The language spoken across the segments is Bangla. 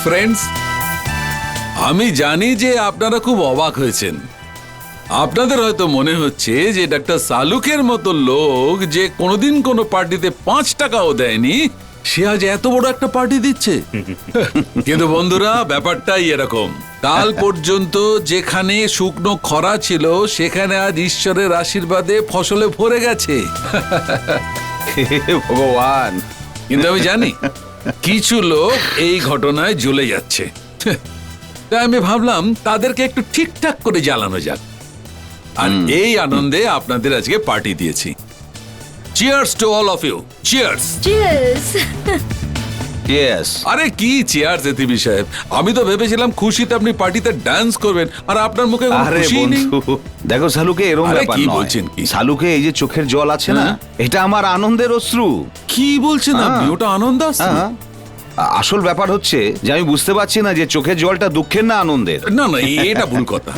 ফ্রেন্ডস, আমি জানি যে আপনারা খুব অবাক হয়েছেন। আপনাদের হয়তো মনে হচ্ছে যে ডাক্তার সালুকের মতো লোক যে কোনোদিন কোনো পার্টিতে 5 টাকাও দেয়নি, সে আজ এত বড় একটা পার্টি দিচ্ছে। কিন্তু বন্ধুরা, ব্যাপারটাই এরকম। কাল পর্যন্ত যেখানে শুকনো খরা ছিল, সেখানে আজ ঈশ্বরের আশীর্বাদে ফসলে ভরে গেছে। ভগবান। কিন্তু আমি জানি কিছু লোক এই ঘটনায় জ্বলে যাচ্ছে। তাই আমি ভাবলাম তাদেরকে একটু ঠিকঠাক করে জ্বালানো যাক, আর এই আনন্দে আপনাদের আজকে পার্টি দিয়েছি। Cheers to all of you. Cheers. Cheers. Yes. আরে কি চিয়ার্স এতিবি সাহেব, আমি তো ভেবেছিলাম খুশিতে আপনি পার্টিতে ডান্স করবেন, আর আপনার মুখে কোনো আরে খুশিই নেই। বন্ধু, দেখো সালুকে এরকম আরে ব্যাপার কি নয়। বলছেন কি? সালুকে এই যে চোখের জল আছে না, এটা আমার আনন্দের অশ্রু। কি বলছেন আপনি? ওটা আনন্দ আসছে? হ্যাঁ। আসল ব্যাপার হচ্ছে যে আমি বুঝতে পারছি না যে চোখের জলটা দুঃখের না আনন্দের। না না, এটা ভুল কথা।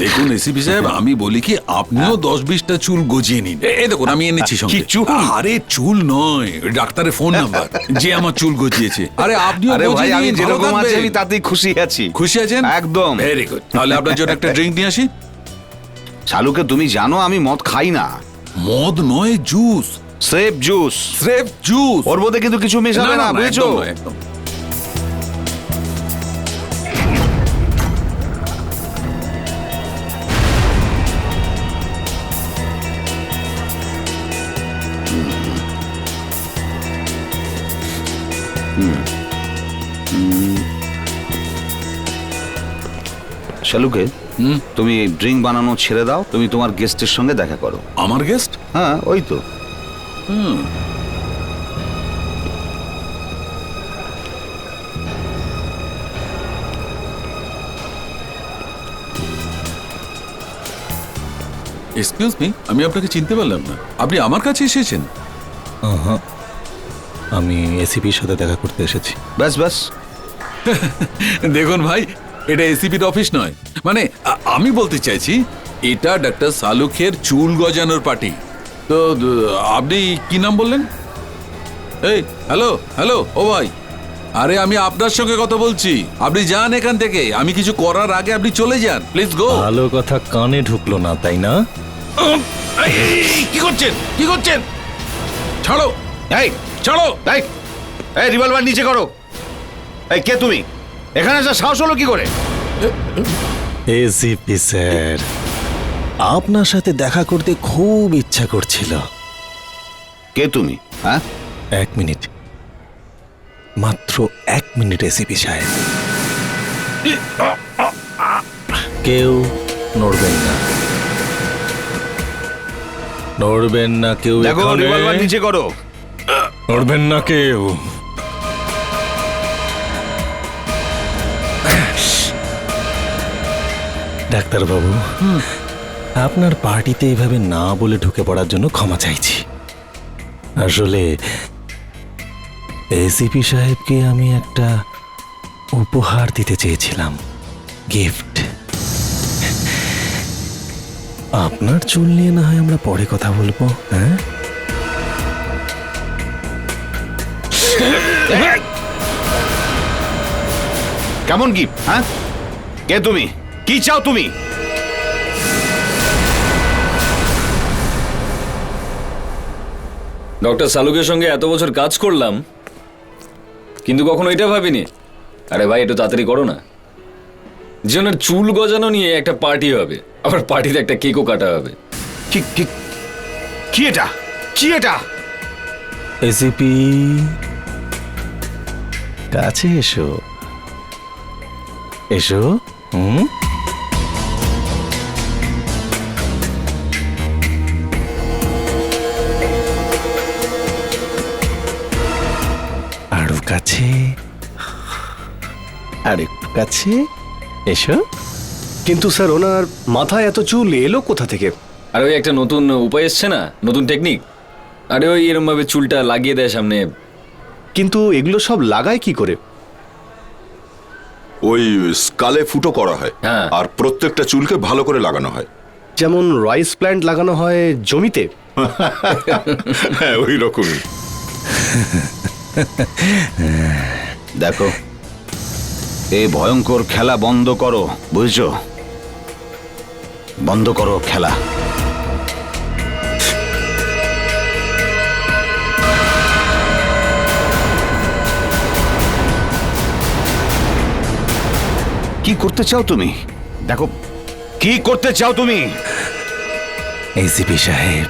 দেখুন এসিপি সাহেব, আমি বলি কি আপনিও 10-20টা চুল গজিয়ে নিন। এই দেখুন আমি এনেছি সঙ্গে। কি চুল? আরে চুল নয়, ডাক্তারের ফোন নাম্বার, যে আমার চুল গজিয়েছে। আরে আপনিও আরে ভাই, গজিয়ে আমি নিন, ভালো যেরকম আছি থাকবেন। আমি তাতেই খুশি আছি। খুশি আছেন? একদম। Very good. তাহলে আপনার জন্য একটা ড্রিঙ্ক নিয়ে আসি। সালুকে তুমি জানো আমি মদ খাই না। মদ নয়, জুস। স্রেফ জুস। স্রেফ জুস। ওর মধ্যে কিন্তু কিছু মেশাবে না, বুঝেছো? একদম নয়, একদম। শালুকে, তুমি ড্রিঙ্ক বানানো ছেড়ে দাও, তুমি তোমার গেস্টের সঙ্গে দেখা করো। আমার গেস্ট? হ্যাঁ, ওই তো। এক্সকিউজ মি, আমি আপনাকে চিনতে পারলাম না। আপনি আমার কাছে এসেছেন? আমি এসিপির সাথে দেখা করতে এসেছি। ব্যাস ব্যাস। দেখুন ভাই, এটা এসিপির অফিস নয়। মানে আমি বলতে চাইছি, এটা ডাক্তার সালুকের চুল গজানোর পার্টি। তো আপনি কি নাম বললেন? এই হ্যালো হ্যালো, ও ভাই, আরে আমি আপনার সঙ্গে কথা বলছি। আপনি যান এখান থেকে, আমি কিছু করার আগে আপনি চলে যান, প্লিজ গো। ভালো কথা কানে ঢুকলো না, তাই না? কি করছেন? কি করছেন? ছাড়ো, এই ছাড়ো। এই, এই রিভলভার নিচে করো। এই কে তুমি? এখানে আসার সাহস হলো কি করে? এসিপি স্যার, আপনার সাথে দেখা করতে খুব ইচ্ছা করছিল। কে তুমি? হ্যাঁ, 1 মিনিট, মাত্র 1 মিনিট এসিপি সাহেব। কেউ নড়বেন না, নড়বেন না কেউ। দেখো রিভলভার নিচে করো। নড়বেন না কেউ। ডাক্তারবাবু, আপনার পার্টিতে এইভাবে না বলে ঢুকে পড়ার জন্য ক্ষমা চাইছি। আসলে এসিপি সাহেবকে আমি একটা উপহার দিতে চেয়েছিলাম, গিফট। আপনার চুল নিয়ে না হয় আমরা পরে কথা বলবো। হ্যাঁ, কেমন গিফট? হ্যাঁ, কে তুমি? কি চাও তুমি? ডক্টর সালুকের সঙ্গে এত বছর কাজ করলাম, কিন্তু কখনো এটা ভাবিনি। আরে ভাই, একটু তাড়াতাড়ি করো না। জনের চুল গজানো নিয়ে একটা পার্টি হবে, আবার পার্টিতে একটা কেকও কাটা হবে। কি কি কি এটা? কি এটা? এসিপি কাছে এসো, এসো। আরো কাছে, আর একটু কাছে এসো। কিন্তু স্যার, ওনার মাথায় এত চুল এলো কোথা থেকে? আর ওই একটা নতুন উপায় এসছে না, নতুন টেকনিক। আরে ওই এরম ভাবে চুলটা লাগিয়ে দেয় সামনে। কিন্তু এগুলো সব লাগায় কি করে? ওই স্কালে ফুটো করা হয়, হ্যাঁ। আর প্রত্যেকটা চুলকে ভালো করে লাগানো হয়। যেমন রাইস প্ল্যান্ট লাগানো হয় জমিতে। হ্যাঁ, ওই রকমই। দেখো, এই ভয়ঙ্কর খেলা বন্ধ করো, বুঝছো? বন্ধ করো খেলা। কি করতে চাও তুমি? দেখো, কি করতে চাও তুমি? এসিপি সাহেব,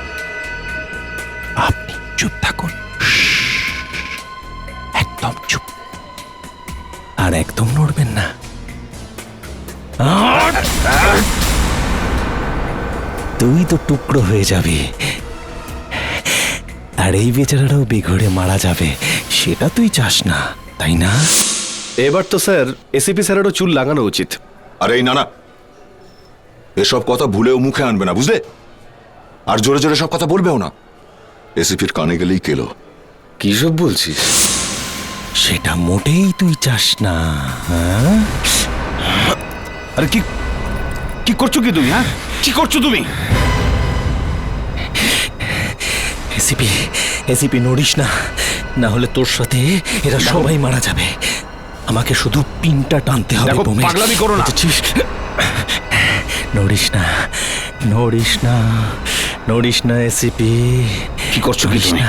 আপনি চুপ থাকুন, একদম চুপ, আর একদম নড়বেন না। তুই তো টুকরো হয়ে যাবি, আর এই বেচারাটাও বেঘরে মারা যাবে, সেটা তুই চাস না, তাই না? এবার তো স্যার এসিপি স্যারেরও চুল লাগানো উচিত। আরে এই না না, এসব কথা ভুলেও মুখে আনবে না, বুঝলে? আর জোরে জোরে সব কথা বলবেও না, এসিপির কানে গেলেই কেলো। কি সব বলছিস? সেটা মোটেই তুই চাস না, হ্যাঁ? আরে কি কি করছো কি তুমি? হ্যাঁ, কি করছো তুমি? এসিপি, এসিপি নড়িস না, না হলে তোর সাথে এরা সবাই মারা যাবে। আমাকে শুধু পিনটা টানতে হবে। দেখো, বোমে। পাগলামি করো না। বুঝেছিস? নড়িস না, নড়িস না, নড়িস না এসিপি। কি করছো কি তুমি?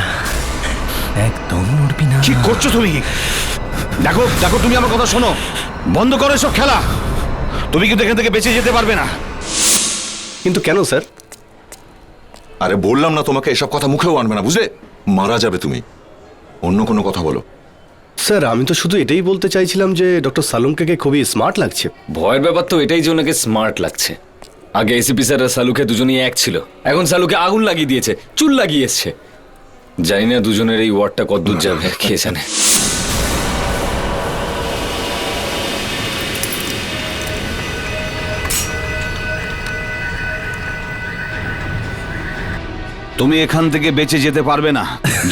একদম নড়বি না। কি করছো তুমি? দেখো দেখো, তুমি আমার কথা শোনো, বন্ধ করো এসব খেলা। তুমি কিন্তু এখান থেকে বেঁচে যেতে পারবে না। কিন্তু কেন স্যার? আরে বললাম না তোমাকে, এসব কথা মুখেও আনবে না, বুঝলে? মারা যাবে তুমি। অন্য কোনো কথা বলো। স্যার আমি তো শুধু এটাই বলতে চাইছিলাম যে ডক্টর সালুঙ্কেকে খুবই স্মার্ট লাগছে। ভয়ের ব্যাপার তো এটাই যে ওনাকে স্মার্ট লাগছে। আগে এসিপি স্যার আর সালুকে দুজনেই এক ছিল, এখন সালুকে আগুন লাগিয়ে দিয়েছে, চুল লাগিয়ে এসছে। জানি না দুজনের এই ওয়ার্ডটা কতদূর যাবে, কে জানে। তুমি এখান থেকে বেঁচে যেতে পারবে না,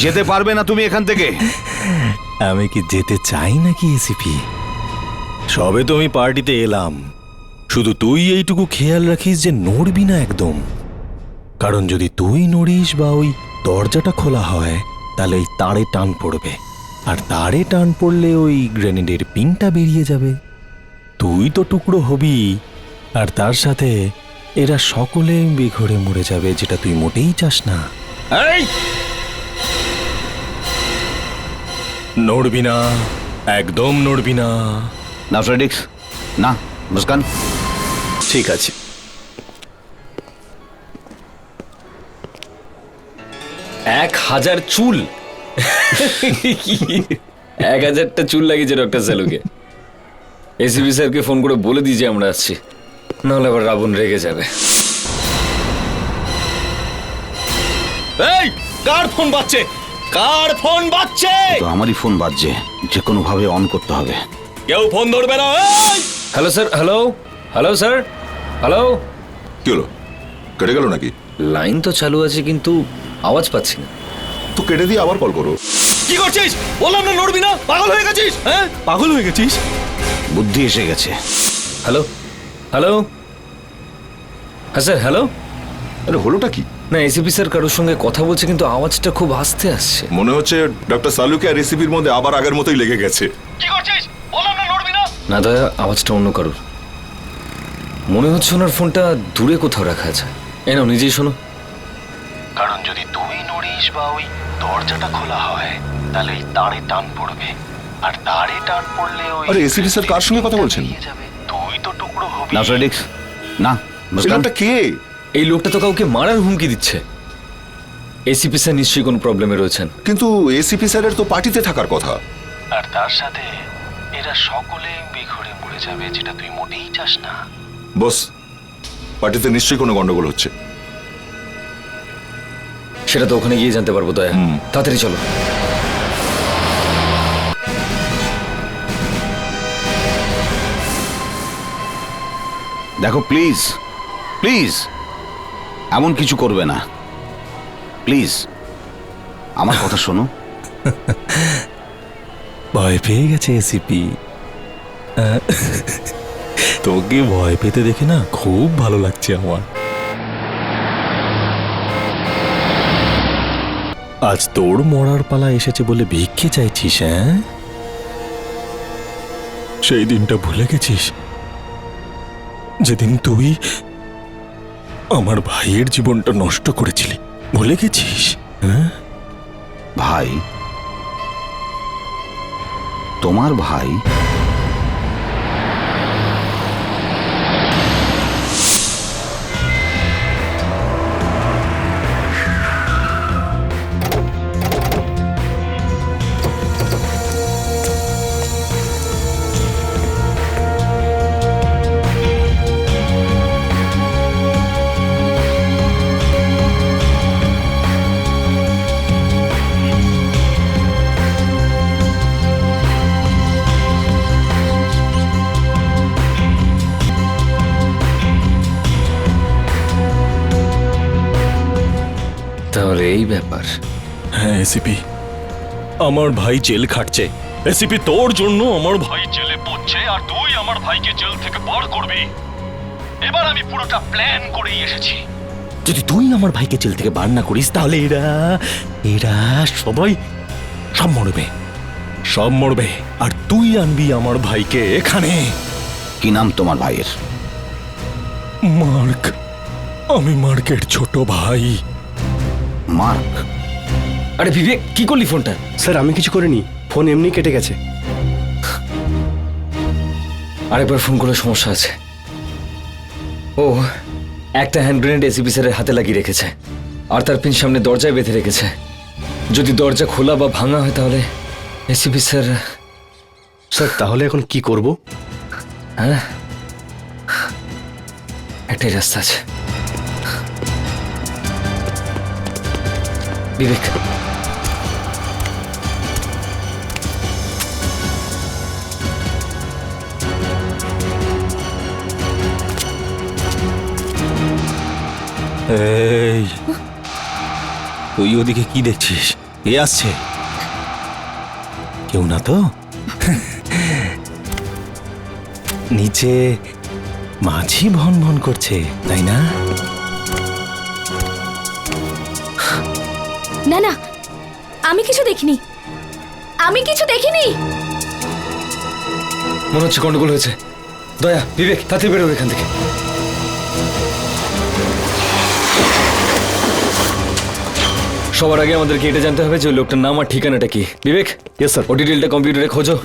যেতে পারবে না তুমি এখান থেকে। আমি কি যেতে চাই নাকি এসিপি? সবে তো আমি পার্টিতে এলাম, শুধু তুই এইটুকু খেয়াল রাখিস যে নড়বি না একদম। কারণ যদি তুই নড়িস বা ওই দরজাটা খোলা হয়, তাহলে ওই তারে টান পড়বে, আর তারে টান পড়লে ওই গ্রেনেডের পিনটা বেরিয়ে যাবে। তুই তো টুকরো হবি, আর তার সাথে এরা সকলে বেঘরে মরে যাবে, যেটা তুই মোটেই চাস না। এই, নড়বি না, একদম নড়বি না। না ফ্রেডিক্স, না মুস্কান। ঠিক আছে। এক 1000 চুল 1000টা চুল লাগিয়েছে ডক্টর সালুকে। এসিপি স্যারকে ফোন করে বলে দিয়েছি আমরা আসছি, নাহলে আবার রাবণ রেগে যাবে। এই কার ফোন বাজছে? কার ফোন বাজছে? তো আমারই ফোন বাজছে, যে কোনো ভাবে অন করতে হবে। কেউ ফোন ধরবে না। Hello sir, hello hello sir, hello. কি হলো, কেটে গেল নাকি? লাইন তো চালু আছে কিন্তু আওয়াজ পাচ্ছি না। তো কেটে দিয়ে আবার কল করো। কি করছিস? বললাম না নড়বি না। পাগল হয়ে গেছিস? হ্যাঁ, পাগল হয়ে গেছিস? বুদ্ধি এসে গেছে। হ্যালো হ্যালো, হ্যাঁ স্যার, হ্যালো। আরে হলোটা কি? না, এসিপি স্যার কারোর সঙ্গে কথা বলছে কিন্তু আওয়াজটা খুব আস্তে আসছে। মনে হচ্ছে ডক্টর সালুকে আর রেসিপির মধ্যে আবার আগের মতোই লেগে গেছে। কি করছিস? বললাম না নড়বি না। না দয়া, আওয়াজটা অন্য কারোর। মনে হচ্ছে ওনার ফোনটা দূরে কোথাও রাখা আছে। এ নাও, নিজেই শোনো। কারণ যদি তুই নড়িস বা ওই দরজাটা খোলা হয়, তাহলে এই তারে টান পড়বে, আর তারে টান পড়লে ওই আরে এসিপি স্যার কার সঙ্গে কথা বলছেন? বেরিয়ে যাবে। তুই তো টুকরো হবি। না ফ্রেডিক্স, না মুস্কান। ছেলেটা কে? এই লোকটা তো কাউকে মারার হুমকি দিচ্ছে। এসিপি স্যার নিশ্চয়ই কোনো প্রবলেমে রয়েছেন। কিন্তু এসিপি স্যারের তো পার্টিতে থাকার কথা। আর তার সাথে এরা সকলে বেঘরে মরে যাবে, যেটা তুই মোটেই চাস না। বস, পার্টিতে নিশ্চয়ই কোনো গন্ডগোল হচ্ছে। সেটা তো ওখানে গিয়ে জানতে পারবো। দয়া, তাড়াতাড়ি চলো। দেখো প্লিজ, প্লিজ এমন কিছু করবে না, প্লিজ আমার কথা শোনো। ভয় পেয়ে গেছে এসিপি। তোকে ভয় পেতে দেখে না খুব ভালো লাগছে আমার। আজ তোর মরার পালা এসেছে বলে ভিক্ষে চাইছিস? হ্যাঁ, সেই দিনটা ভুলে গেছিস যেদিন তুই আমার ভাইয়ের জীবনটা নষ্ট করেছিলি? ভুলে গেছিস? হ্যাঁ, ভাই? তোমার ভাই? তাহলে এই ব্যাপার। হ্যাঁ এসিপি, আমার ভাই জেল খাটছে। এসিপি, তোর জন্য আমার ভাই জেলে পড়ছে আর তুই আমার ভাইকে জেল থেকে বার করবি। এবার আমি পুরোটা প্ল্যান করেই এসেছি। যদি তুই আমার ভাইকে জেল থেকে বার না করিস তাহলে এরা এরা সবাই সব মরবে, সব মরবে। আর তুই আনবি আমার ভাইকে এখানে। কি নাম তোমার ভাইয়ের? মার্ক। আমি মার্কের ছোট ভাই। মার্ক? আরে বিবেক, কি করলি ফোনটা? স্যার আমি কিছু করিনি, ফোন এমনি কেটে গেছে। আরেকবার ফোন করলে সমস্যা আছে। ও একটা হ্যান্ড গ্রেনেড এসিপি স্যারের হাতে লাগিয়ে রেখেছে আর তার পিন সামনে দরজায় বেঁধে রেখেছে। যদি দরজা খোলা বা ভাঙা হয় তাহলে এসিপি স্যার। স্যার তাহলে এখন কি করব? হ্যাঁ, একটাই রাস্তা আছে। বিবেক, এই, তুই ওদিকে কি দেখছিস? কে আসছে? কেউ না তো? নিচে মাছি ভন ভন করছে, তাই না? না না, আমি কিছু দেখিনি, আমি কিছু দেখিনি। মনে হচ্ছে গন্ডগোল হয়েছে। দয়া, বিবেক, তাতে বেরো এখান থেকে। সবার আগে আমাদেরকে এটা জানতে হবে যে ওই লোকটার নাম আর ঠিকানাটা কি। বিবেক, ইয়েস স্যার। ও ডিটেলটা কম্পিউটারে খোঁজো।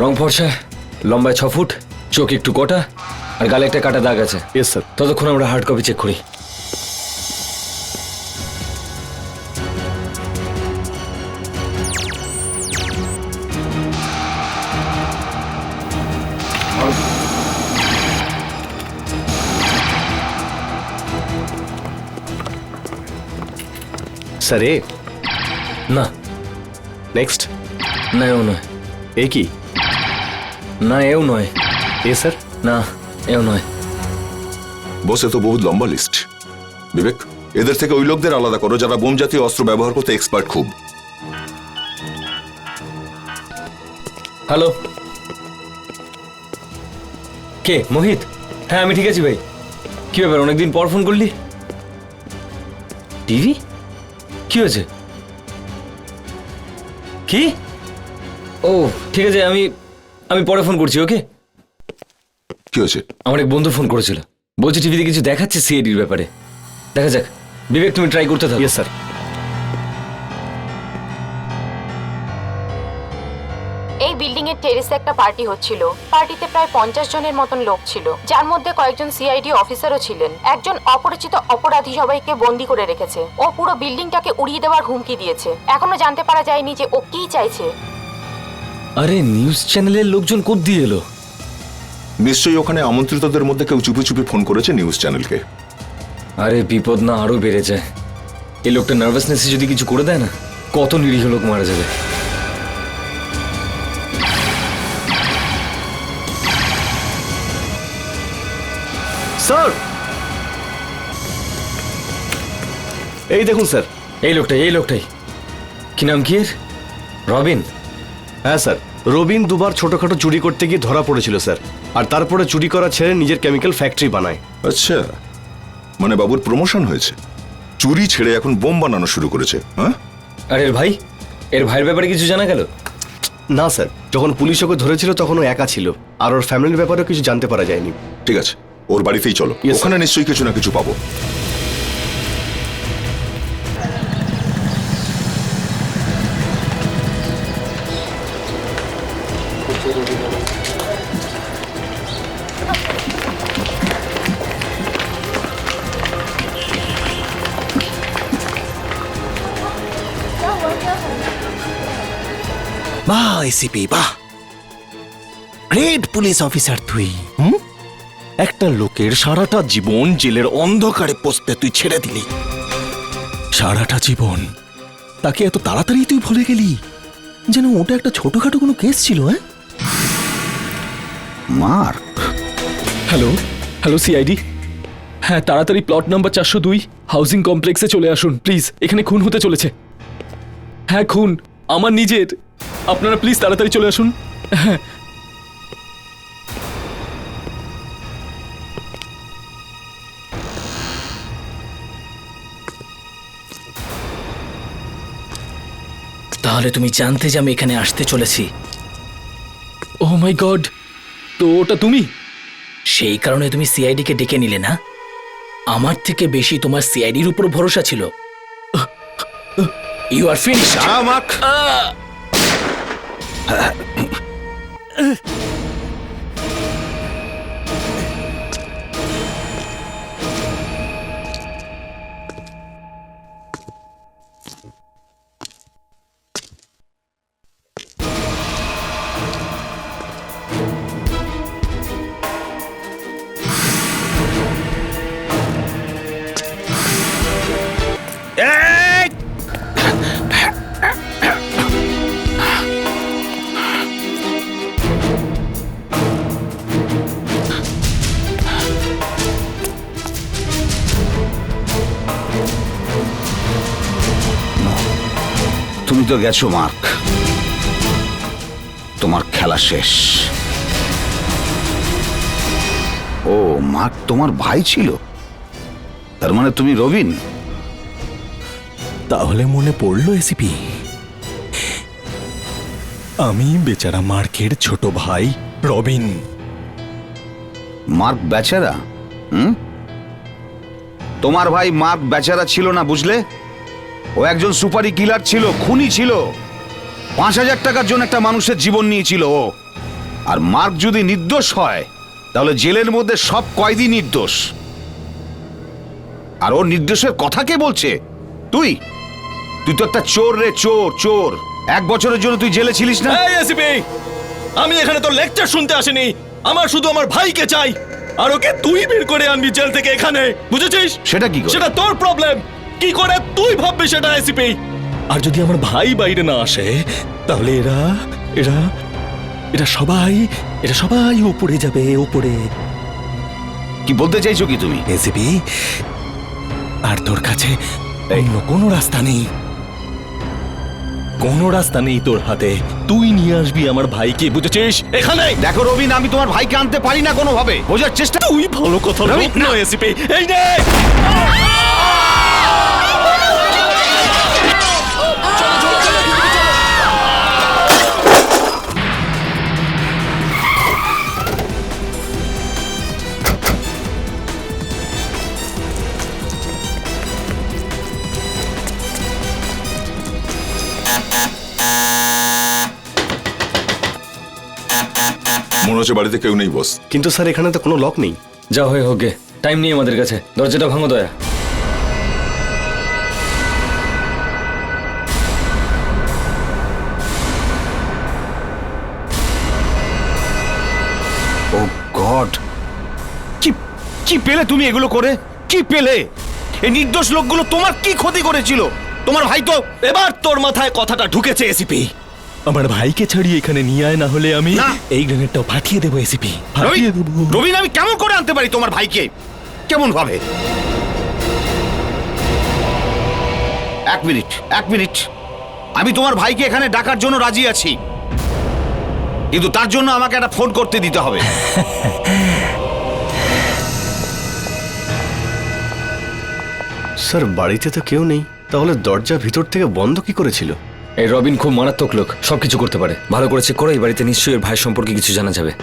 রং ফর্সা, লম্বায় 6 ফুট, চোখ একটু কটা আর গালে একটা কাটা দাগ আছে। Yes sir. ততক্ষণ আমরা হার্ড কপি চেক করি। স্যার এ না, নেক্সট। না এও নয়। এ কি? না এও নয়। এ স্যার? না এও নয়। বস, এ তো বহুত লম্বা লিস্ট। বিবেক, এদের থেকে ওই লোকদের আলাদা করো যারা বোম জাতীয় অস্ত্র ব্যবহার করতে এক্সপার্ট খুব। হ্যালো, কে? মোহিত? হ্যাঁ আমি ঠিক আছি ভাই। কি ব্যাপার, অনেকদিন পর ফোন করলি? টিভি? কি হয়েছে? কি? ও ঠিক আছে, আমি পরে ফোন করছি। ওকে। কি হয়েছে? আমার এক বন্ধু ফোন করেছিল, বলছে টিভিতে কিছু দেখাচ্ছে সিআইডির ব্যাপারে। দেখা যাক। বিবেক তুমি ট্রাই করতে থাকো। Yes sir. এই বিল্ডিং এর টেরেসে একটা পার্টি হচ্ছিল। পার্টিতে প্রায় 50 জনের মতন লোক ছিল, যার মধ্যে কয়েকজন সিআইডি অফিসারও ছিলেন। একজন অপরিচিত অপরাধী সবাইকে বন্দি করে রেখেছে। ও পুরো বিল্ডিংটাকে উড়িয়ে দেওয়ার হুমকি দিয়েছে। এখনো জানতে পারা যায়নি যে ও কি চাইছে। আরে নিউজ চ্যানেলের লোকজন কোথ দিয়ে এলো? নিশ্চয়ই ওখানে আমন্ত্রিতদের মধ্যে কেউ চুপি চুপি ফোন করেছে নিউজ চ্যানেলকে। আরে বিপদ না আরো বেড়ে যায়। এই লোকটা নার্ভাসনেসে যদি কিছু করে দেয় না, কত নিরীহ লোক মারা যাবে। স্যার এই দেখুন স্যার। এই লোকটাই। কি নাম কি এর? রবিন? হ্যাঁ স্যার, রবিন দুবার ছোটখাটো চুরি করতে গিয়ে ধরা পড়েছিল স্যার, আর তারপরে চুরি করা ছেড়ে নিজের কেমিক্যাল ফ্যাক্টরি বানায়। আচ্ছা, মানে বাবুর প্রমোশন হয়েছে। চুরি ছেড়ে এখন বোম বানানো শুরু করেছে। হ্যাঁ, আর এর ভাইয়ের ব্যাপারে কিছু জানা গেল? না স্যার, যখন পুলিশ ওকে ধরেছিল তখন ও একা ছিল, আর ওর ফ্যামিলির ব্যাপারেও কিছু জানতে পারা যায়নি। ঠিক আছে, ওর বাড়িতেই চলো, Yes, ওখানে নিশ্চয়ই কিছু না কিছু পাবো। বাহ এসিপি বাহ, গ্রেট পুলিশ অফিসার তুই। হুম, একটা লোকের সারাটা জীবন জেলের অন্ধকারে পচতে তুই ছেড়ে দিলি। সারাটা জীবন তাকে এত তাড়াতাড়ি তুই ভুলে গেলি, যেন ওটা একটা ছোটখাটো কোনো কেস ছিল। হ্যাঁ, মার্ক, হ্যালো সিআইডি। হ্যাঁ, তাড়াতাড়ি প্লট নাম্বার 402 হাউজিং কমপ্লেক্সে চলে আসুন প্লিজ, এখানে খুন হতে চলেছে। হ্যাঁ, খুন আমার নিজের। আপনারা প্লিজ তাড়াতাড়ি চলে আসুন। হ্যাঁ, তাহলে তুমি জানতে যে আমি এখানে আসতে চলেছি। ও মাই গড, তো ওটা তুমি? সেই কারণে তুমি সিআইডি কে ডেকে নিলে না? আমার থেকে বেশি তোমার সিআইডির উপর ভরসা ছিল। You R finished. মার্ক, তুমি তো গেছো মার্ক, তোমার খেলা শেষ। ও মার্ক তোমার ভাই ছিল, তার মানে তুমি রবিন? তাহলে মনে পড়লো এসিপি, আমি বেচারা মার্কের ছোট ভাই রবিন। মার্ক বেচারা? তোমার ভাই মার্ক বেচারা ছিল না, বুঝলে? ও একজন সুপারি কিলার ছিল, খুনি ছিল। 5,000 টাকার জন্য একটা মানুষের জীবন নিয়েছিল ও। আর মার্ক যদি নির্দোষ হয় তাহলে জেলের মধ্যে সব কয়েদি নির্দোষ। আর ওর নির্দোষের কথা কে বলছে? তুই তুই তো একটা চোর রে, চোর চোর। 1 বছরের জন্য তুই জেলে ছিলিস না? এই এসিপি, আমি এখানে তো লেকচার শুনতে আসিনি, আমার শুধু আমার ভাইকে চাই, আর ওকে তুই বের করে আনবি জেল থেকে এখানে, বুঝেছিস? সেটা কি করে? সেটা তোর প্রবলেম, কি করে তুই ভাববি সেটা এসিপি। আর যদি আমার ভাই বাইরে না আসে তাহলে এরা এরা এরা সবাই উপরে যাবে, উপরে। কি বলতে চাইছো কি তুমি? এসিপি, আর তোর কাছে অন্য কোনো রাস্তা নেই, কোনো রাস্তা নেই তোর হাতে। তুই নিয়ে আসবি আমার ভাইকে, বুঝেছিস? এখানে দেখো রবিন, আমি তোমার ভাইকে আনতে পারি না কোনোভাবে, বোঝার চেষ্টা। তুই ভালো কথা লোক নয় এসিপি। এই নে, মনে হচ্ছে বাড়িতে কেউ নেই বস। কিন্তু স্যার এখানে তো কোনো লক নেই। যা হয়ে হোক গে, টাইম নেই আমাদের কাছে, দরজাটা ভাঙো দয়া। ও গড, কি কি পেলে তুমি এগুলো করে? কি পেলে? এই নির্দোষ লোকগুলো তোমার কি ক্ষতি করেছিল? তোমার ভাই তো। এবার তোর মাথায় কথাটা ঢুকেছে এসিপি। আমার ভাইকে ছাড়িয়ে এখানে নিয়ে আয়, না হলে আমি না। এই গ্রেনেডটাও ফাটিয়ে দেবো এসিপি, ফাটিয়ে দেবো। রবিন, আমি কেমন করে আনতে পারি তোমার ভাইকে? কেমন ভাবে? 1 মিনিট, আমি তোমার ভাইকে এখানে ডাকার জন্য রাজি আছি, কিন্তু তার জন্য আমাকে একটা ফোন করতে দিতে হবে। স্যার বাড়িতে তো কেউ নেই, তাহলে দরজা ভিতর থেকে বন্ধ কি করেছিল? এই রবিন খুব মারাত্মক লোক, সবকিছু করতে পারে। ভালো করে চেক করো, এই বাড়িতে নিশ্চয়ই এর ভাইয়ের সম্পর্কে কিছু জানা যাবে।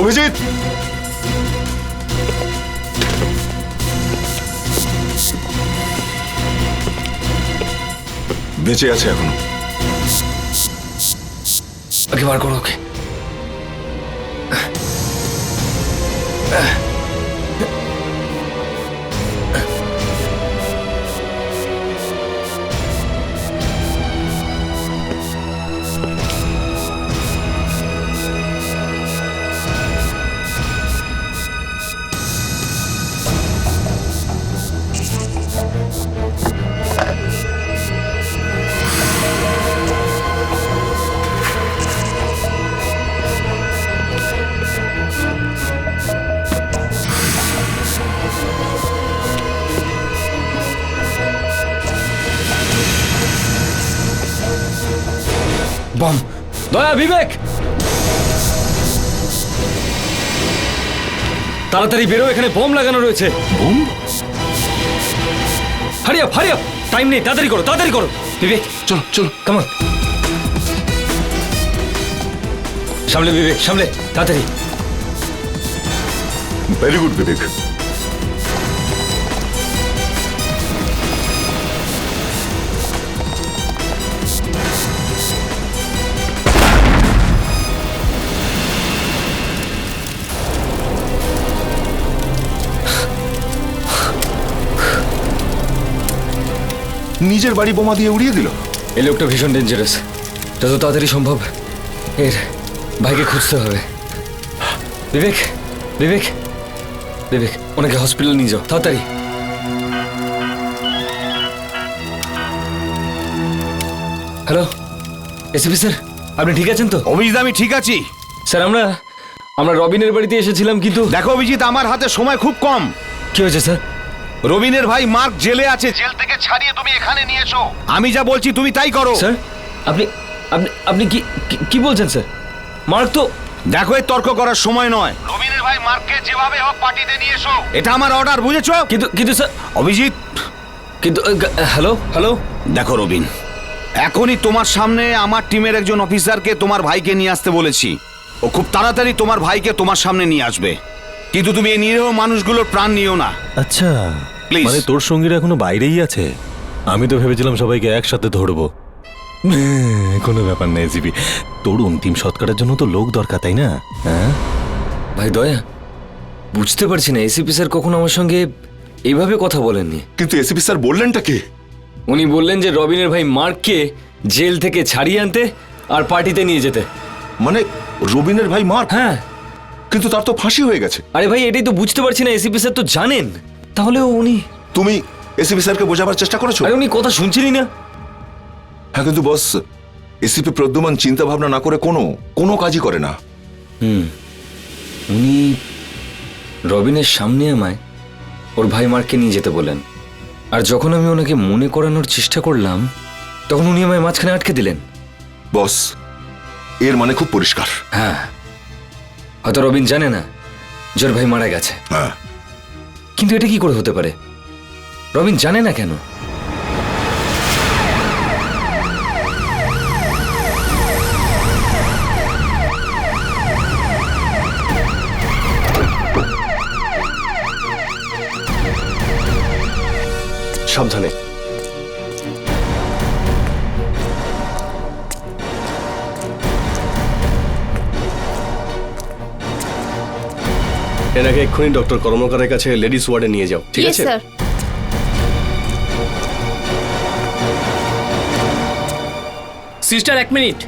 অভিজিৎ, বেঁচে আছে এখনো। ওকে বার করো, ওকে। বম! দয়া, বিবেক, তাড়াতাড়ি বেরো, এখানে বোম লাগানো রয়েছে। বোম? হারি আপ, টাইম নেই, তাড়াতাড়ি করো, তাড়াতাড়ি করো। বিবেক, চলো চলো। Come on. সামলে বিবেক, সামলে, তাড়াতাড়ি। Very good Vivek. নিজের বাড়ি বোমা দিয়ে উড়িয়ে দিল। এই লোকটা ভীষণ ডেঞ্জারাস। যত তাড়াতাড়ি সম্ভব এর ভাইকে খুঁজতে হবে। বিবেক, বিবেক, বিবেক, ওনাকে হসপিটাল নিয়ে যাও, তাড়াতাড়ি। হ্যালো এসিপি স্যার, আপনি ঠিক আছেন তো? অভিজিৎ, আমি ঠিক আছি। স্যার আমরা রবিনের বাড়িতে এসেছিলাম, কিন্তু দেখো অভিজিৎ, আমার হাতে সময় খুব কম। কি হয়েছে স্যার? রবিনের ভাই মার্ক জেলে আছে, জেল থেকে ছাড়িয়ে তুমি এখানে নিয়েছো। আমি যা বলছি তুমি তাই করো। স্যার আপনি আপনি আপনি কি কি বলছেন স্যার? মার্ক তো... দেখো, এই তর্ক করার সময় নয়। রবিনের ভাই মার্ককে যেভাবে হোক পার্টিতে নিয়ে এসো, এটা আমার অর্ডার, বুঝেছো? কিন্তু স্যার... অভিজিৎ, কিন্তু হ্যালো, দেখো রবিন, এখনই তোমার সামনে আমার টিমের একজন অফিসারকে তোমার ভাইকে নিয়ে আসতে বলেছি। ও খুব তাড়াতাড়ি তোমার ভাইকে তোমার সামনে নিয়ে আসবে, কিন্তু তুমি এই নিরীহ মানুষগুলোর প্রাণ নিও না। আচ্ছা, Please. মানে তোর সঙ্গীরা এখনো বাইরেই আছে? আমি তো ভেবেছিলাম সবাইকে একসাথে ধরবো। কোনো ব্যাপার নেই জিবি, তোর অন্তিম সৎকারের জন্য তো লোক দরকার, তাই না? হ্যাঁ ভাই দয়া, বুঝতে পারছি না এসিপি স্যার কখনো আমার সঙ্গে এইভাবে কথা বলেননি। কিন্তু এসিপি স্যার বললেনটা কি? উনি বললেন যে রবিনের ভাই মার্ককে জেল থেকে ছাড়িয়ে আনতে আর পার্টিতে নিয়ে যেতে। মানে রবিনের ভাই মার্ক? হ্যাঁ। কিন্তু তার তো ফাঁসি হয়ে গেছে। আরে ভাই, এটাই তো বুঝতে পারছি না, এসিপি স্যার তো জানেন, তাহলে উনি... তুমি এসিপি স্যারকে বোঝাবার চেষ্টা করেছো? আরে উনি কথা শুনছেনই না। হ্যাঁ, কিন্তু বস, এসিপি প্রদ্যুমান চিন্তা ভাবনা না করে কোনো কাজই করে না। উনি রবিনের সামনে আমায় ওর ভাই মার্ককে নিয়ে যেতে বলেন, আর যখন আমি ওনাকে মনে করানোর চেষ্টা করলাম তখন উনি আমায় মাঝখানে আটকে দিলেন। বস, এর মানে খুব পরিষ্কার। হ্যাঁ, হয়তো রবিন জানে না যে ওর ভাই মারা গেছে। হ্যাঁ, কিন্তু এটা কি করে হতে পারে? রবিন জানে না কেন? সাবধানে। এনাকে এক্ষুনি ডক্টর কর্মকারের কাছে লেডিস ওয়ার্ডে নিয়ে যাও, ঠিক আছে? Sir. Sister, 1 minute.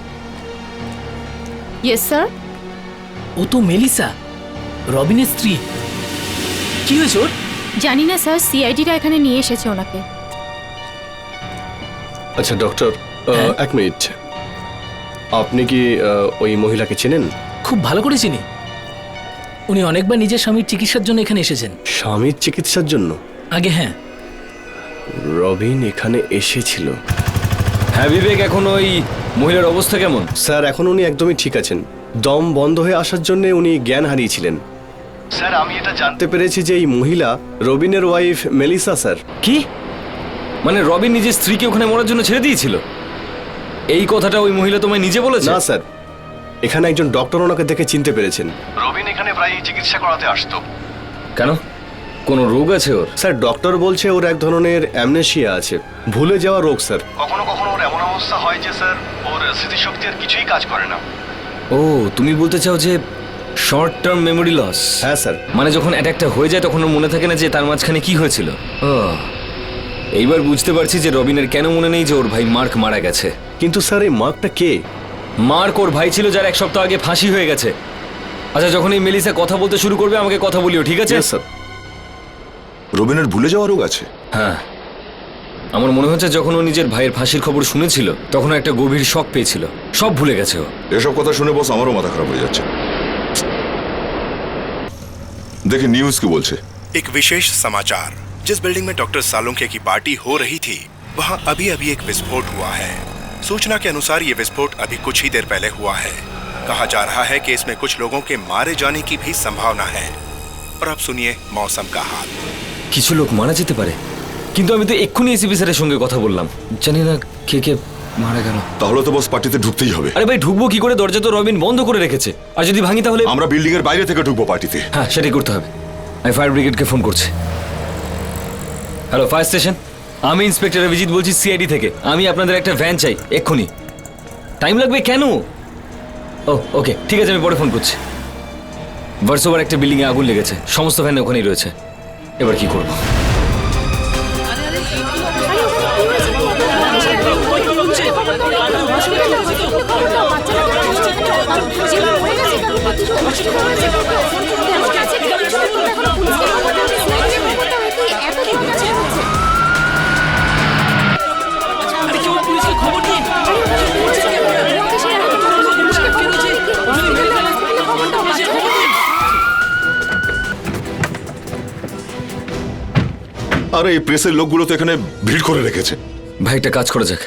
Yes sir. ও তো মেলিসা, রবিনের স্ত্রী। কি হয়েছে ওর? জানি না স্যার, সিআইডিরা এখানে নিয়ে এসেছে ওনাকে। আচ্ছা ডক্টর, 1 মিনিট। আপনি কি ওই মহিলাকে চেনেন? খুব ভালো করে চিনি। উনি অনেকবার নিজের স্বামীর চিকিৎসার জন্য এখানে এসেছেন। স্বামীর চিকিৎসার জন্য? আগে হ্যাঁ। রবিন এখানে এসেছিল। হ্যাঁ বিবেক, এখন ওই মহিলার অবস্থা কেমন? স্যার এখন উনি একদমই ঠিক আছেন। দম বন্ধ হয়ে আসার জন্য উনি জ্ঞান হারিয়েছিলেন। স্যার আমি এটা জানতে পেরেছি যে এই মহিলা রবিনের ওয়াইফ মেলিসা স্যার। কি মানে রবিন নিজের স্ত্রীকে ওখানে মরার জন্য ছেড়ে দিয়েছিল? এই কথাটা ওই মহিলা তোমায় নিজে বলেছে? না স্যার, এখানে একজন ডক্টর ওনাকে দেখে চিনতে পেরেছেন। রবিন এখানে প্রায় চিকিৎসা করাতে আসতো। কেন, কোনো রোগ আছে ওর? স্যার ডক্টর বলছে ওর এক ধরনের অ্যামনেশিয়া আছে, ভুলে যাওয়া রোগ স্যার। কখনো কখনো ওর এমন অবস্থা হয় যে স্যার ওর স্মৃতিশক্তি আর কিছুই কাজ করে না। ও, তুমি বলতে চাও যে শর্ট টার্ম মেমোরি লস? হ্যাঁ স্যার। মানে যখন অ্যাটাকটা হয়ে যায় তখন ওর মনে থাকে না যে তার মাঝখানে কি হয়েছিল। ও, এইবার বুঝতে পারছি যে রবিনের কেন মনে নেই যে ওর ভাই মার্ক মারা গেছে। কিন্তু স্যার এই মার্কটা কে? মার্ক ওর ভাই ছিল যার 1 সপ্তাহ আগে ফাঁসি হয়ে গেছে। আচ্ছা, যখন এই মেলিসা কথা বলতে শুরু করবে আমাকে কথা বলিও, ঠিক আছে? স্যার। রবিনের ভুলে যাওয়া রোগ আছে? হ্যাঁ, আমার মনে হচ্ছে যখন ও নিজের ভাইয়ের ফাঁসির খবর শুনেছিল তখন একটা গভীর শক পেয়েছিল, সব ভুলে গেছে ও। এসব কথা শুনে বস আমারও মাথা খারাপ হয়ে যাচ্ছে। দেখি নিউজ কি বলছে। एक विशेष समाचार। जिस बिल्डिंग में डॉक्टर सालुंखे की पार्टी हो रही थी वहां अभी अभी एक विस्फोट हुआ है। सूचना के अनुसार ये विस्फोट अभी कुछ ही देर पहले हुआ है। कहा जा रहा है कि इसमें कुछ लोगों के मारे जाने की भी संभावना है। और अब सुनिए मौसम का हाल। কিছু লোক মারা যেতে পারে, কিন্তু আমি তো এক্ষুনি এসিপি স্যারের সঙ্গে কথা বললাম, জানি না কে কে মারা গেল। তাহলে তো বস পার্টিতে ঢুকতেই হবে। আরে ভাই, ঢুকবো কি করে? দরজা তো রবিন বন্ধ করে রেখেছে, আর যদি ভাঙি তাহলে? আমরা বিল্ডিং এর বাইরে থেকে ঢুকবো পার্টিতে। হ্যাঁ, সেটাই করতে হবে। আমি ফায়ার ব্রিগেডকে ফোন করছি। হ্যালো ফায়ার স্টেশন, আমি ইন্সপেক্টর অভিজিৎ বলছি সিআইডি থেকে। আমি আপনাদের একটা ভ্যান চাই এক্ষুনি। টাইম লাগবে কেন? ও ওকে, ঠিক আছে, আমি পরে ফোন করছি। ভার্সোভার একটা বিল্ডিংয়ে আগুন লেগেছে, সমস্ত ভ্যান ওখানেই রয়েছে। এবার কি করবো? আরে এই প্রেসের লোকগুলো তো এখানে ভিড় করে রেখেছে। ভাই একটা কাজ করা যাক,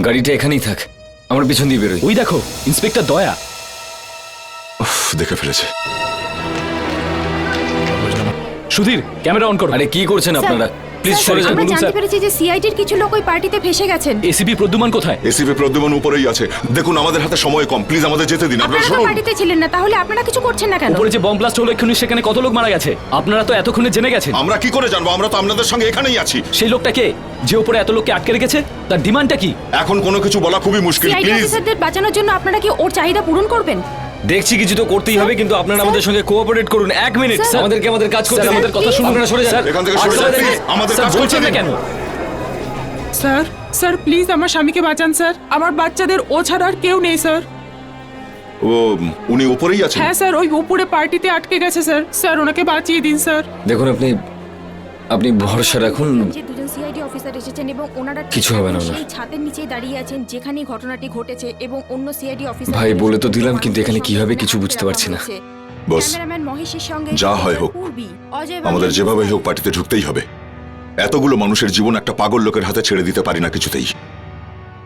গাড়িটা এখানেই থাক, আমার পিছন দিয়ে বেরোই। ওই দেখো ইন্সপেক্টর দয়া। দেখে ফেলেছে। সুধীর ক্যামেরা অন করো। আরে কি করছেন আপনারা? প্লিজ সরে যান। আমরা জানতে পেরেছি যে সিআইডির কিছু লোক ওই পার্টিতে ফেসে গেছেন। এসিপি প্রদ্যুমান কোথায়? এসিপি প্রদ্যুমান উপরেই আছে। দেখুন আমাদের হাতে সময় কম, প্লিজ আমাদের যেতে দিন। আপনারা আপনারা তো শুনুন। পার্টিতে ছিলেন না, তাহলে আপনারা কিছু করছেন না কেন? উপরে যে বম ব্লাস্ট হলো এক্ষুনি, সেখানে কত লোক মারা গেছে আপনারা তো এতক্ষণে জেনে গেছেন। আমরা কি করে জানবো? আমরা তো আপনাদের সঙ্গে এখানেই আছি। সেই লোকটা কে যে উপরে এত লোককে আটকে রেখেছে? তার ডিমান্ডটা কি? এখন কোনো কিছু বলা খুবই মুশকিল। সিআইডি প্লিজ অফিসারদের বাঁচানোর জন্য আপনারা কি ওর চাহিদা পূরণ করবেন? দেখছি কিছু তো করতেই হবে, কিন্তু আপনারা আমাদের সঙ্গে কোঅপারেট করুন। 1 মিনিট, আমাদেরকে আমাদের কাজ করতে হবে। আমাদের কথা শুনুন। আপনারা সরে যান। এখান থেকে সরে যান, প্লিজ। আমাদের কাজ করতে দিন। কেন? স্যার স্যার প্লিজ আমার স্বামীকে বাঁচান স্যার। আমার বাচ্চাদের ও ছাড়া আর কেউ নেই স্যার। ও উনি উপরেই আছেন? হ্যাঁ স্যার, ওই উপরে পার্টিতে আটকে গেছে স্যার। স্যার ওনাকে বাঁচিয়ে দিন স্যার। দেখুন আপনি ভরসা রাখুন। যে দুজন সিআইডি অফিসার এসেছেন এবং ওনারা কিছু হবে না ওনার। সেই ছাদের নিচেই দাঁড়িয়ে আছেন যেখানে ঘটনাটি ঘটেছে, এবং অন্য সিআইডি অফিসার ভাই বলে তো দিলাম, কিন্তু এখানে কি হবে কিছু বুঝতে পারছি না। বস, ক্যামেরাম্যান মহেশের সঙ্গে যা হয় হোক, আমাদের যেভাবে হোক পার্টিতে ঢুকতেই হবে। এতগুলো মানুষের জীবন একটা পাগল লোকের হাতে ছেড়ে দিতে পারি না কিছুতেই।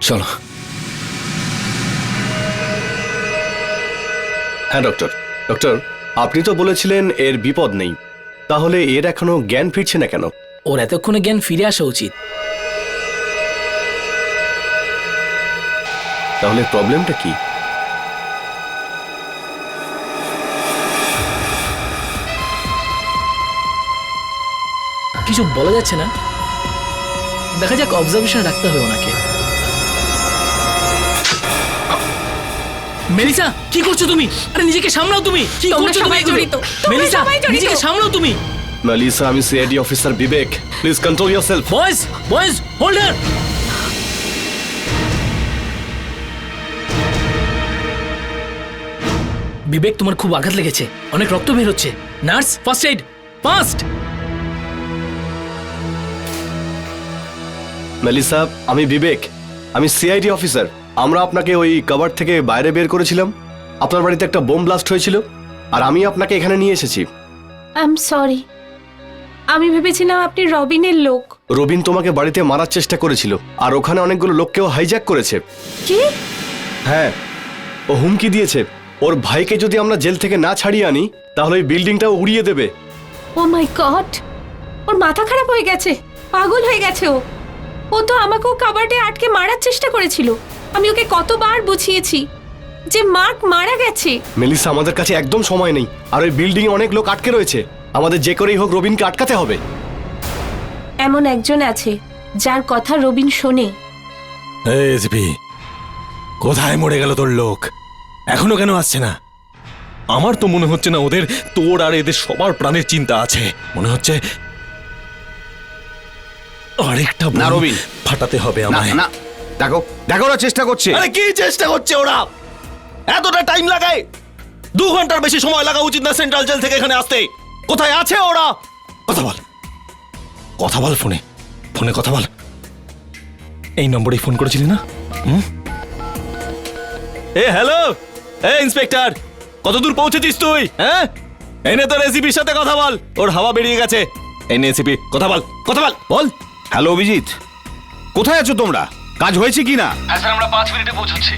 চলো। হ্যাঁ ডক্টর। ডক্টর আপনি তো বলেছিলেন এর বিপদ নেই, তাহলে এর এখনো জ্ঞান ফিরছে না কেন? ওর এতক্ষণে জ্ঞান ফিরে আসা উচিত। তাহলে প্রবলেমটা কি? কিছু বলা যাচ্ছে না, দেখা যাক, অবজারভেশন রাখতে হবে ওনাকে। মেলিসা কি করছো তুমি? আরে নিজেকে সামলাও তুমি। কি করছো তুমি? মেলিসা নিজেকে সামলাও তুমি। মেলিসা, আমি CID officer Vivek, please control yourself. Boys boys hold her. Vivek, তোমার খুব আঘাত লেগেছে, অনেক রক্ত বের হচ্ছে। Nurse, first aid, fast. Melissa, আমি বিবেক, আমি সিআইডি অফিসার। আমরা আপনাকে ওই কভার থেকে বাইরে বের করেছিলাম। আপনার বাড়িতে একটা বোম ব্লাস্ট হয়েছিল আর আমি আপনাকে এখানে নিয়ে এসেছি। আই এম সরি, আমি ভেবেছিলাম আপনি রবিনের লোক। রবিন তোমাকে বাড়িতে মারার চেষ্টা করেছিল আর ওখানে অনেকগুলো লোককেও হাইজ্যাক করেছে। কি? হ্যাঁ, ও হুমকি দিয়েছে ওর ভাইকে যদি আমরা জেল থেকে না ছাড়িয়ে আনি তাহলে ওই বিল্ডিংটাও উড়িয়ে দেবে। ও মাই গড, ওর মাথা খারাপ হয়ে গেছে, পাগল হয়ে গেছে ও। ও তো আমাকেও কাবার্ডে আটকে মারার চেষ্টা করেছিল। আমি ওকে কতবার বুঝিয়েছি যে মার্ক মারা গেছে। মেলিসা, আমাদের কাছে একদম সময় নেই আর ওই বিল্ডিং এ অনেক লোক আটকে রয়েছে। আমাদের যে করেই হোক রবিনকে আটকাতে হবে। এমন একজন আছে যার কথা রবিন শোনে। এসপি, কোথায় মরে গেল তোর লোক? এখনো কেন আসছে না? আমার তো মনে হচ্ছে না ওদের তোর আর এদের সবার প্রাণের চিন্তা আছে। মনে হচ্ছে আরেকটা না, রবিন। ফাটাতে হবে না আমায়। না, দেখো দেখো, ওরা চেষ্টা করছে। আরে কি চেষ্টা করছে ওরা? এতটা টাইম লাগায়? 2 ঘন্টার বেশি সময় লাগা উচিত না সেন্ট্রাল জেল থেকে এখানে আসতে? কোথায় আছে ওরা? কথা বল, কথা বল, ফোনে ফোনে কথা বল। এই নম্বরেই ফোন করেছিলি না? এ হ্যালো, এ ইন্সপেক্টর, কতদূর পৌঁছেছিস তুই? হ্যাঁ, এনে তোর এসিপির সাথে কথা বল, ওর হাওয়া বেরিয়ে গেছে। এনে এসিপি, কথা বল, কথা বল, বল। হ্যালো অভিজিৎ, কোথায় আছো তোমরা? কাজ হয়েছে কি না? হ্যাঁ স্যার, আমরা 5 মিনিটে পৌঁছাচ্ছি।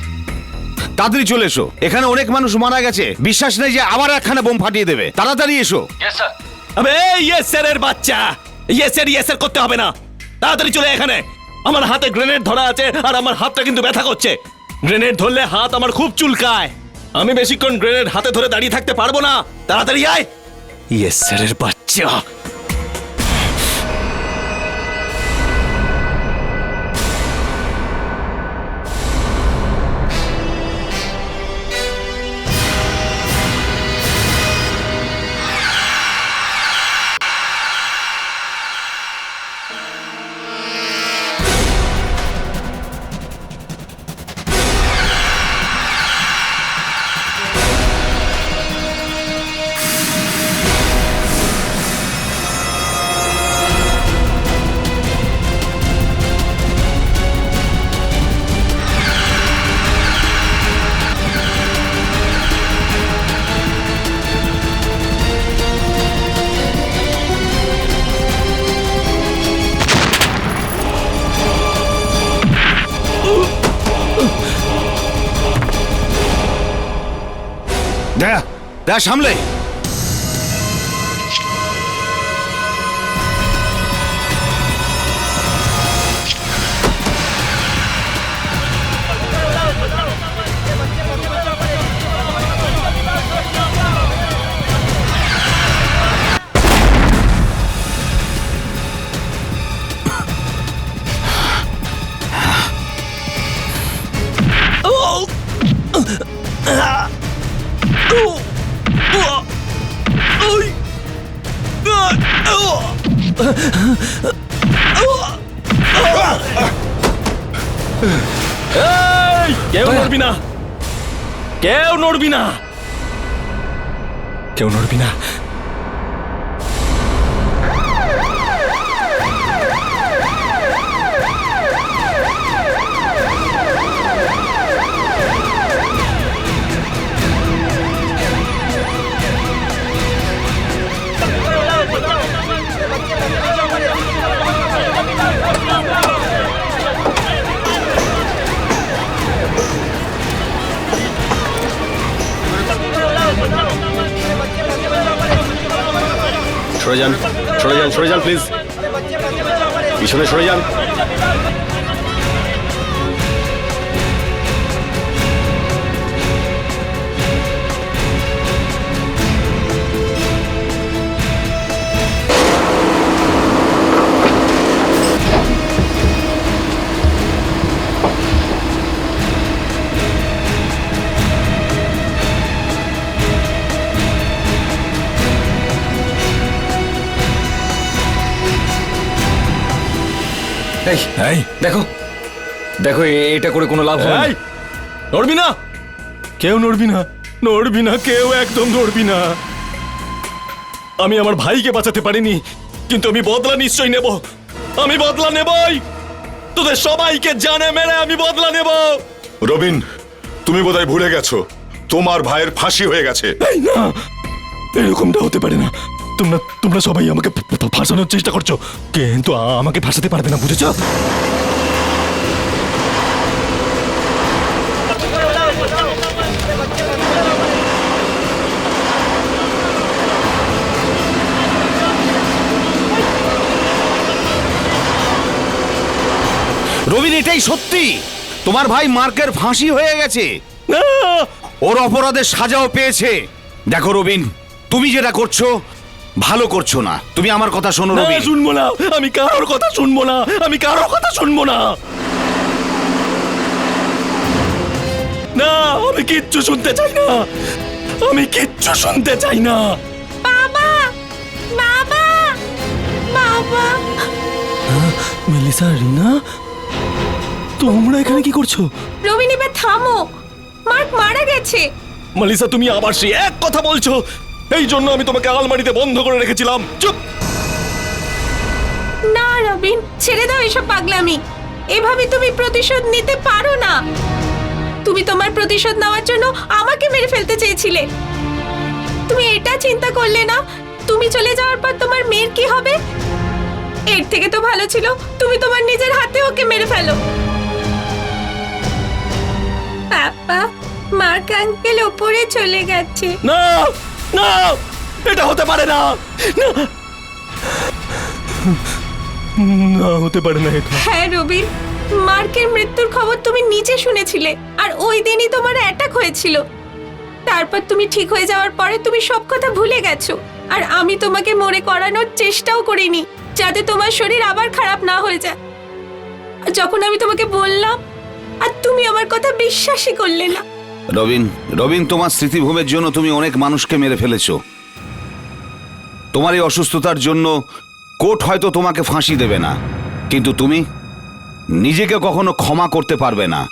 তাড়াতাড়ি চলে এসো, এখানে অনেক মানুষ মারা গেছে। বিশ্বাস নেই যে আবার একখানা বোম ফাটিয়ে দেবে। তাড়াতাড়ি এসো। Yes sir. আবে ইয়েস স্যারের বাচ্চা, ইয়েস স্যার করতে হবে না। তাড়াতাড়ি চলে এখানে। আমার হাতে গ্রেনেড ধরা আছে আর আমার হাতটা কিন্তু ব্যথা করছে। গ্রেনেড ধরলে হাত আমার খুব চুলকায়। আমি বেশিক্ষণ গ্রেনেড হাতে ধরে দাঁড়িয়ে থাকতে পারবো না। তাড়াতাড়ি আয়। ইয়েস স্যারের বাচ্চা। দেখা সামলে। কেউ নড়বি না, কেউ নড়বি না, কেউ নড়বি না। সরে যান, সরে যান, সরে যান প্লিজ, পিছনে সরে যান। এই দেখো দেখো, এটা করে কোনো লাভ হবে না। নড়বি না, কেউ নড়বি না, নড়বি না, কেউ একদম নড়বি না। আমি আমার ভাইকে বাঁচাতে পারিনি, কিন্তু আমি বদলা নিশ্চয়ই নেব। আমি বদলা নেবই। তোদের সবাইকে জানে মেরে আমি বদলা নেব। রবিন, তুমি বোধহয় ভুলে গেছো তোমার ভাইয়ের ফাঁসি হয়ে গেছে। এই না, এরকমটা হতে পারে না। তোমরা তোমরা সবাই আমাকে ফাঁসানোর চেষ্টা করছো, কিন্তু আমাকে ফাঁসাতে পারবে না, বুঝেছো? রবিন, এটাই সত্যি, তোমার ভাই মার্কের ফাঁসি হয়ে গেছে। না, ওর অপরাধের সাজাও পেয়েছে। দেখো রবিন, তুমি যেটা করছো ভালো করছো না। তুমি আমার কথা শোনো না, রবিন। শুনবো না, আমি কারোর কথা শুনবো না, আমি কারোর কথা শুনবো না। না, আমি কিচ্ছু শুনতে চাই না, আমি কিচ্ছু শুনতে চাই না। বাবা, বাবা, বাবা। মেলিসা, রিনা, তোমরা এখানে কি করছো? রবিন, এবার থামো, মার্ক মারা গেছে। মালিসা, তুমি আবার সেই এক কথা বলছো। এই জন্য আমি তোমাকে আলমারিতে বন্ধ করে রেখেছিলাম। চুপ। না রবিন, ছেড়ে দাও এসব পাগলামি। এভাবে তুমি প্রতিশোধ নিতে পারো না। তুমি তোমার প্রতিশোধ নেওয়ার জন্য আমাকে মেরে ফেলতে চেয়েছিলে। তুমি এটা চিন্তা করলে না তুমি চলে যাওয়ার পর তোমার মেয়ের কি হবে? এর থেকে তো ভালো ছিল তুমি তোমার নিজের হাতে ওকে মেরে ফেলো। পাপা, মার্ক আঙ্কেল উপরে চলে গেছে। না, না, এটা হতে পারে না। না, না, হতে পারে না এটা। হ্যাঁ রবিন, মার্কের মৃত্যুর খবর তুমি নিজে শুনেছিলে, আর ওই দিনই তোমার অ্যাটাক হয়েছিল। তারপর তুমি ঠিক হয়ে যাওয়ার পরে তুমি সব কথা ভুলে গেছো, আর আমি তোমাকে মরে করানোর চেষ্টাও করিনি যাতে তোমার শরীর আবার খারাপ না হয়ে যায়। আর যখন আমি তোমাকে বললাম আর তুমি আমার কথা বিশ্বাসই করলে না। রবিন, রবিন, তোমার স্মৃতিভূমের জন্য তুমি অনেক মানুষকে মেরে ফেলেছো। তোমার এই অসুস্থতার জন্য কোর্ট হয়তো তোমাকে ফাঁসি দেবে না, কিন্তু তুমি নিজেকে কখনো ক্ষমা করতে পারবে না।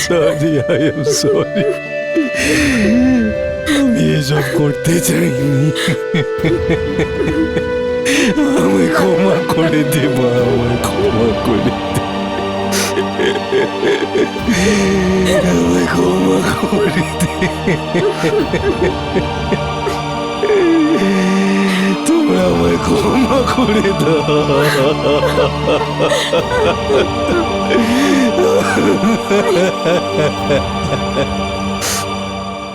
Sorry, I am sorry. আমি এসব করতে চাইনি। আমি ক্ষমা করে দেব, আমায় ক্ষমা করে দে, আমায় ক্ষমা করে দে। তুমি আমায় ক্ষমা করে দাও।